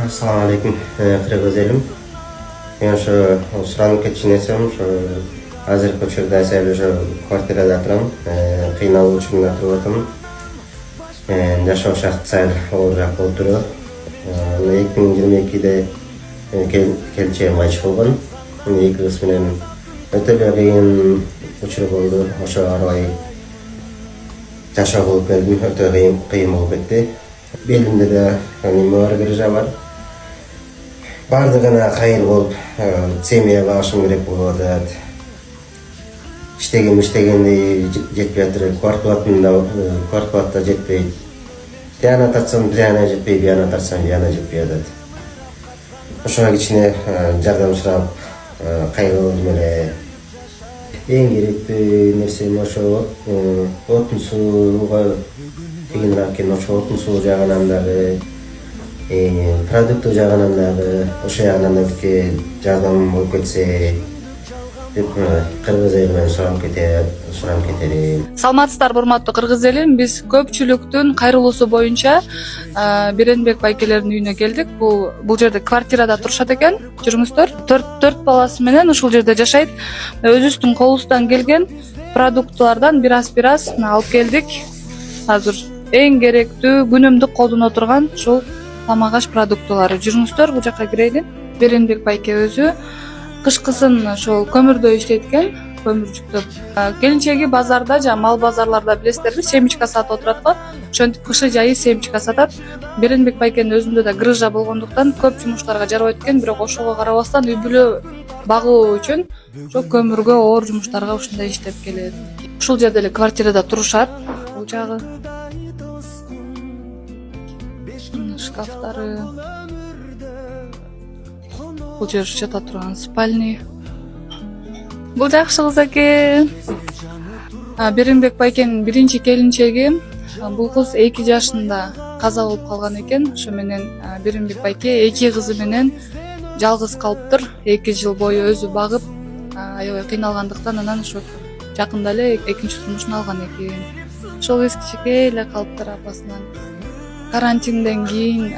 Assalamu alaikum, Kırgız elim. Ben şu suranıp ketişinesem, şu hazır koçurda sayılı şu kvartirada turam, kıynalı uçurunda turvatım. Yaşa şart sayılı olacak olturu. 2022'de kelçeye maç olgan. İlk kısmının öte bir kıyın uçurup oldu. Oşu arayı yaşa olup geldim, öte kıyım olup etti. Belimde de muar gırıca var. Bardığına hayır bolup, semeye bağışım gerek bolup adı. İştegende jetpeyatır, kvartvatta jetpey. Bir yana tatsam bir yana jetpey, bir yana tatsam bir yana jetpey adı. Oşuna geçine jardım sırap, hayır oldum ele. En gerekli nersem oşu, otun suğa kıyınlarken oşu otun suğu jağınanları, продукты жағынан дағы ошо жагынан да бизге жардам болуп кетсе деп кыргыз элимен сурап кетели. Саламатсыздарбы урматтуу кыргыз элим, биз көпчүлүктүн кайрылуусу боюнча Беренбек байкелердин үйүнө келдик. Бул жерде квартирада турушат экен. Жүрүңүздөр. 4 баласы менен ушул жерде жашайт. Өзүбүздүн колубуздан келген продуктлардан бир аз алып келдик. Азыр эң керектүү күнүмдүк колдоно турган ушул тамак аш продуктылары. Жүрүңүздөр, бул жака кирели. Беренбек байке өзү кышкысын ошол көмүрдө иштейт экен, көмүр жүктөп. Келинчеги базарда жана мал базарларда билесиздерби, семечка сатып отурат го. Ошентип кышы жайы семечка сатат. Беренбек байкенин өзүндө да грыжа болгондуктан көп жумуштарга жарабайт экен, бирок ошого карабастан үй бүлө багуу үчүн ошо көмүргө оор жумуштарга ушундай иштеп келет. Ушул жерде эле квартирада турушат. Бул жагы шкафтары. Бул жер жата турган спальни. Бул жакшы кыз экен. Беренбек байкенин биринчи келинчеги. Бул кыз 2 жашында каза болуп калган экен. Ошо менен Беренбек байке 2 кызы менен жалгыз калыптыр. 2 жыл бою өзү багып, аябай кыйналгандыктан анан ошо жакында эле экинчи турмушун алган экен. Ошол кыз кичинекей эле калыптыр апасынан. Карантинден кийин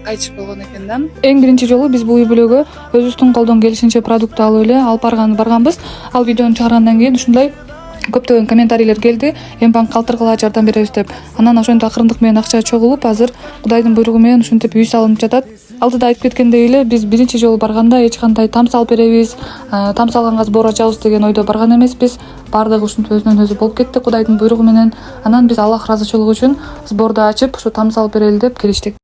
кайтыш болгон экен да. Эң биринчи жолу биз бул үй бүлөгө өзүбүздүн колдон келишинче продукт алып эле алып барганбыз. Ал видеону чыгаргандан кийин ушундай көптөгөн комментарийлер келди. Эмпан калтыргыла жардам беребиз деп. Анан ошентип акырындык менен акча чогулуп, азыр Кудайдын буйругу менен ушинтип үй салынып жатат. Алдыда айтып кеткендей эле биз биринчи жолу барганда эч кандай там салып беребиз, там салганга сбор ачабыз деген ойдо барган эмеспиз. Бардыгы ушинтип өзүнөн өзү болуп кетти Кудайдын буйругу менен. Анан биз Аллах ыраазычылыгы үчүн сборду ачып, ушу там салып берели деп келиштик.